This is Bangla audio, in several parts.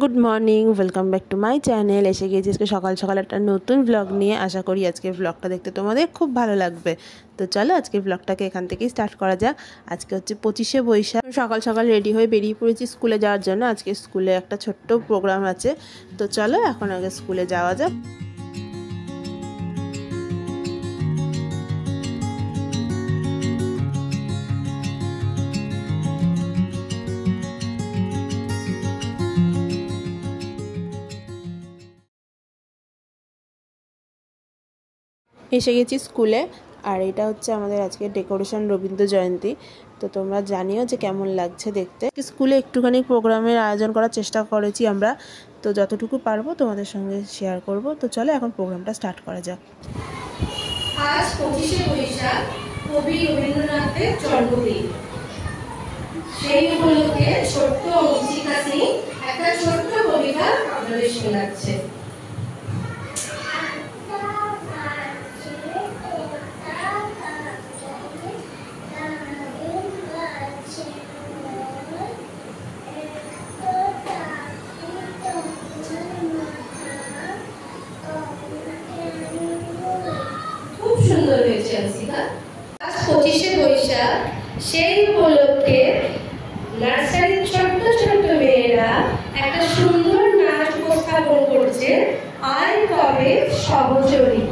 Good morning, welcome back to my channel. এসে গিয়েছি আজকে সকাল সকাল একটা নতুন ব্লগ নিয়ে। আশা করি আজকের ব্লগটা দেখতে তোমাদের খুব ভালো লাগবে। তো চলো আজকের ব্লগটাকে এখান থেকেই স্টার্ট করা যাক। আজকে হচ্ছে 25শে বৈশাখ। সকাল সকাল রেডি হয়ে বেরিয়ে পড়েছি স্কুলে যাওয়ার জন্য। আজকে স্কুলে একটা ছোট্ট প্রোগ্রাম আছে। তো চলো এখন আগে স্কুলে যাওয়া যাক। এসে গেছি স্কুলে। আর এটা হচ্ছে আমাদের আজকে ডেকোরেশন রবীন্দ্র জয়ন্তী। তো তোমরা জানিও যে কেমন লাগছে দেখতে। স্কুলে একটুখানি প্রোগ্রামের আয়োজন করার চেষ্টা করেছি আমরা। তো যতটুকু পারবো তোমাদের সঙ্গে শেয়ার করব। তো চলো এখন প্রোগ্রামটা স্টার্ট করা যাক। আজ 25শে বৈশাখ কবি রবীন্দ্রনাথের জন্মদিন। সেই উপলক্ষে ছোট্ট অঙ্কিতা সিং একটা ছোট্ট কবিতা আপনাদের শোনাচ্ছে। খুব সুন্দর হয়েছে অঙ্কিতা। আজ 25শে বৈশাখ, সেই উপলক্ষে নার্সারির ছোট্ট ছোট্ট মেয়েরা একটা সুন্দর নাচ উপস্থাপন করছে, আয় কবে সহচরী।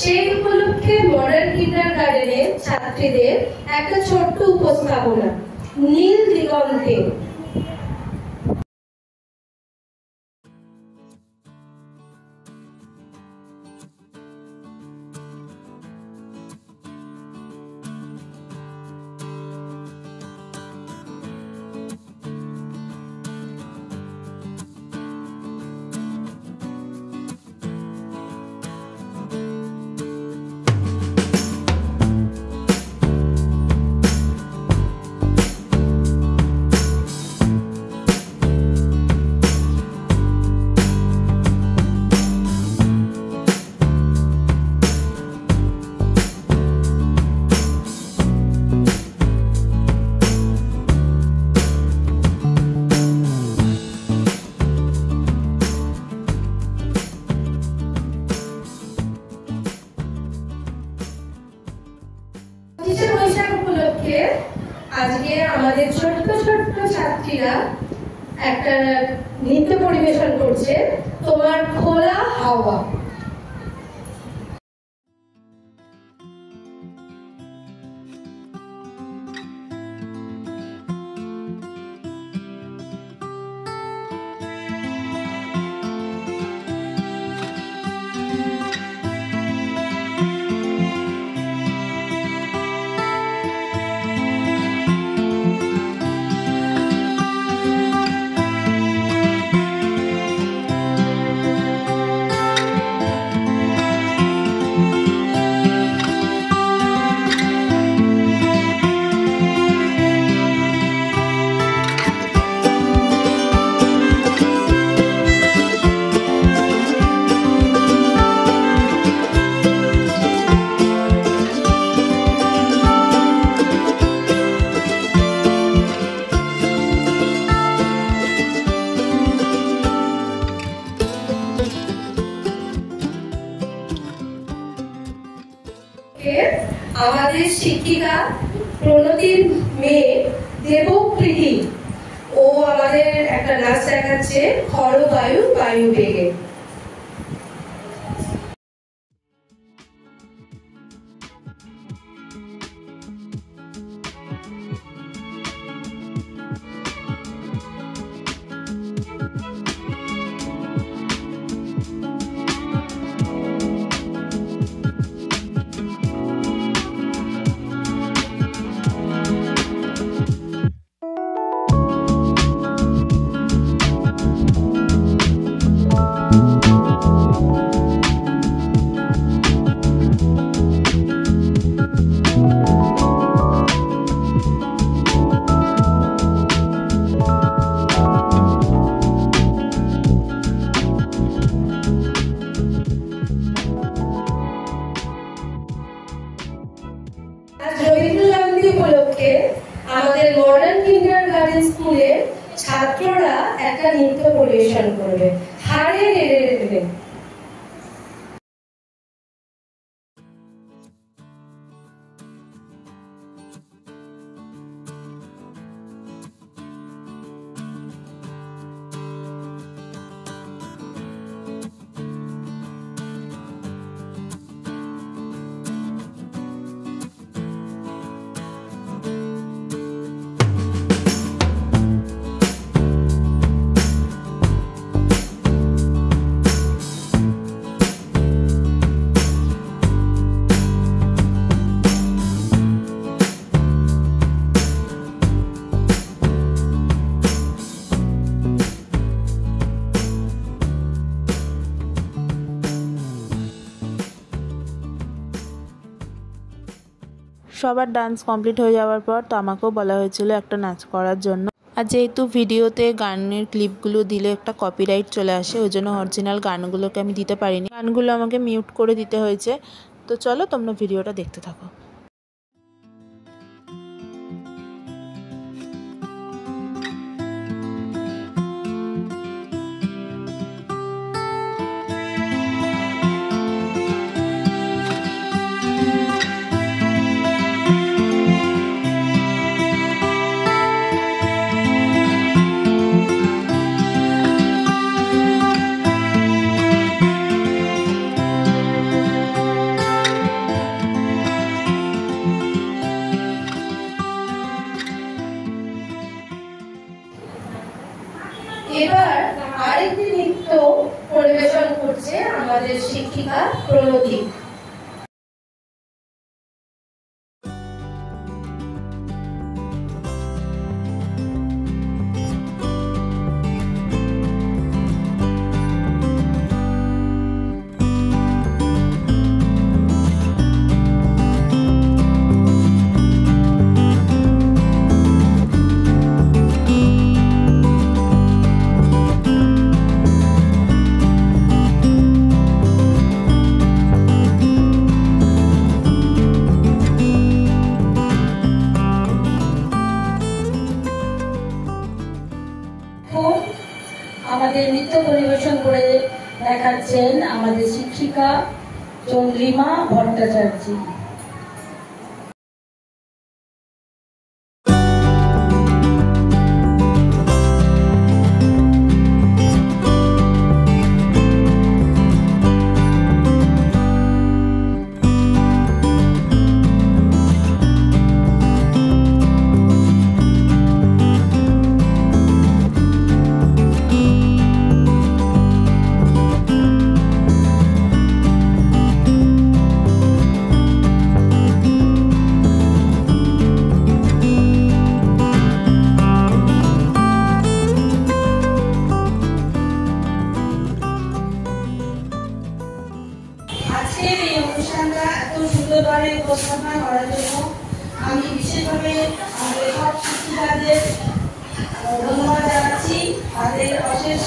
সেই উপলক্ষে মডার্ন কিন্ডারগার্টেনের ছাত্রীদের একটা ছোট্ট উপস্থাপনা, নীল দিগন্তে। আজকে আমাদের ছোট্ট ছোট্ট ছাত্রীরা একটা নৃত্য পরিবেশন করছে, তোমার খোলা হাওয়া। আমাদের শিক্ষিকা প্রণতির মেয়ে দেবপ্রীতি, ও আমাদের একটা নাচ দেখাচ্ছে, খর বায়ু বায়ু বেগে। রবীন্দ্র জয়ন্তী উপলক্ষে আমাদের মডার্ন কিন্ডারগার্টেন স্কুলে ছাত্ররা একটা নৃত্য পরিবেশন করবে, হারে রে রে রে রে। সবার ডান্স কমপ্লিট হয়ে যাওয়ার পর তো আমাকেও বলা হয়েছিল একটা নাচ করার জন্য। আর যেহেতু ভিডিওতে গানের ক্লিপগুলো দিলে একটা কপিরাইট চলে আসে, ওই জন্য অরিজিনাল গানগুলোকে আমি দিতে পারিনি, গানগুলো আমাকে মিউট করে দিতে হয়েছে। তো চলো তোমরা ভিডিওটা দেখতে থাকো। এবার আরেকটি নৃত্য পরিবেশন করছে আমাদের শিক্ষিকা প্রণতি। আমাদের নৃত্য পরিবেশন করে দেখাচ্ছেন আমাদের শিক্ষিকা চন্দ্রিমা ভট্টাচার্য। আজকের এই অনুষ্ঠানটা এত সুন্দরভাবে উপস্থাপনা করার জন্য আমি বিশেষভাবে আমাদের সব শিক্ষিকাদের ধন্যবাদ জানাচ্ছি। তাদের অশেষ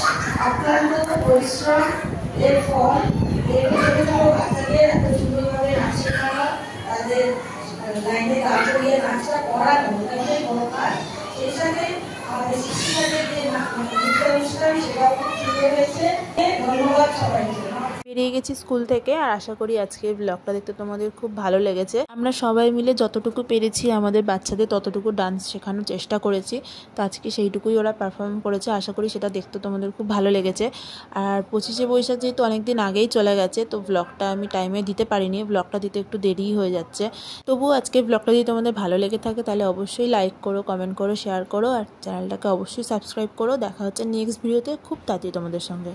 আক্রান্ত পরিশ্রম এর ফল এই ছোট ছোট বাচ্চাদের এত সুন্দরভাবে নাচ শেখানো, তাদের লাইনে দাঁড় করিয়ে নাচটা করানো তাদের কোনো কাজ, সেই সাথে আমাদের শিক্ষিকাদের যে নৃত্য অনুষ্ঠান সেটাও খুব সুন্দর হয়েছে। ধন্যবাদ সবাইকে। বেরিয়ে গেছি স্কুল থেকে, আর আশা করি আজকে ব্লগটা দেখতে তোমাদের খুব ভালো লেগেছে। আমরা সবাই মিলে যতটুকু পেরেছি আমাদের বাচ্চাদের ততটুকু ডান্স শেখানোর চেষ্টা করেছি, তো আজকে সেইটুকুই ওরা পারফর্ম করেছে। আশা করি সেটা দেখতে তোমাদের খুব ভালো লেগেছে। আর 25শে বৈশাখ যেহেতু অনেকদিন আগেই চলে গেছে, তো ব্লগটা আমি টাইমে দিতে পারিনি, ব্লগটা দিতে একটু দেরিই হয়ে যাচ্ছে। তবুও আজকে ব্লগটা যদি তোমাদের ভালো লেগে থাকে তাহলে অবশ্যই লাইক করো, কমেন্ট করো, শেয়ার করো, আর চ্যানেলটাকে অবশ্যই সাবস্ক্রাইব করো। দেখা হচ্ছে নেক্সট ভিডিওতে খুব তাড়াতাড়ি তোমাদের সঙ্গে।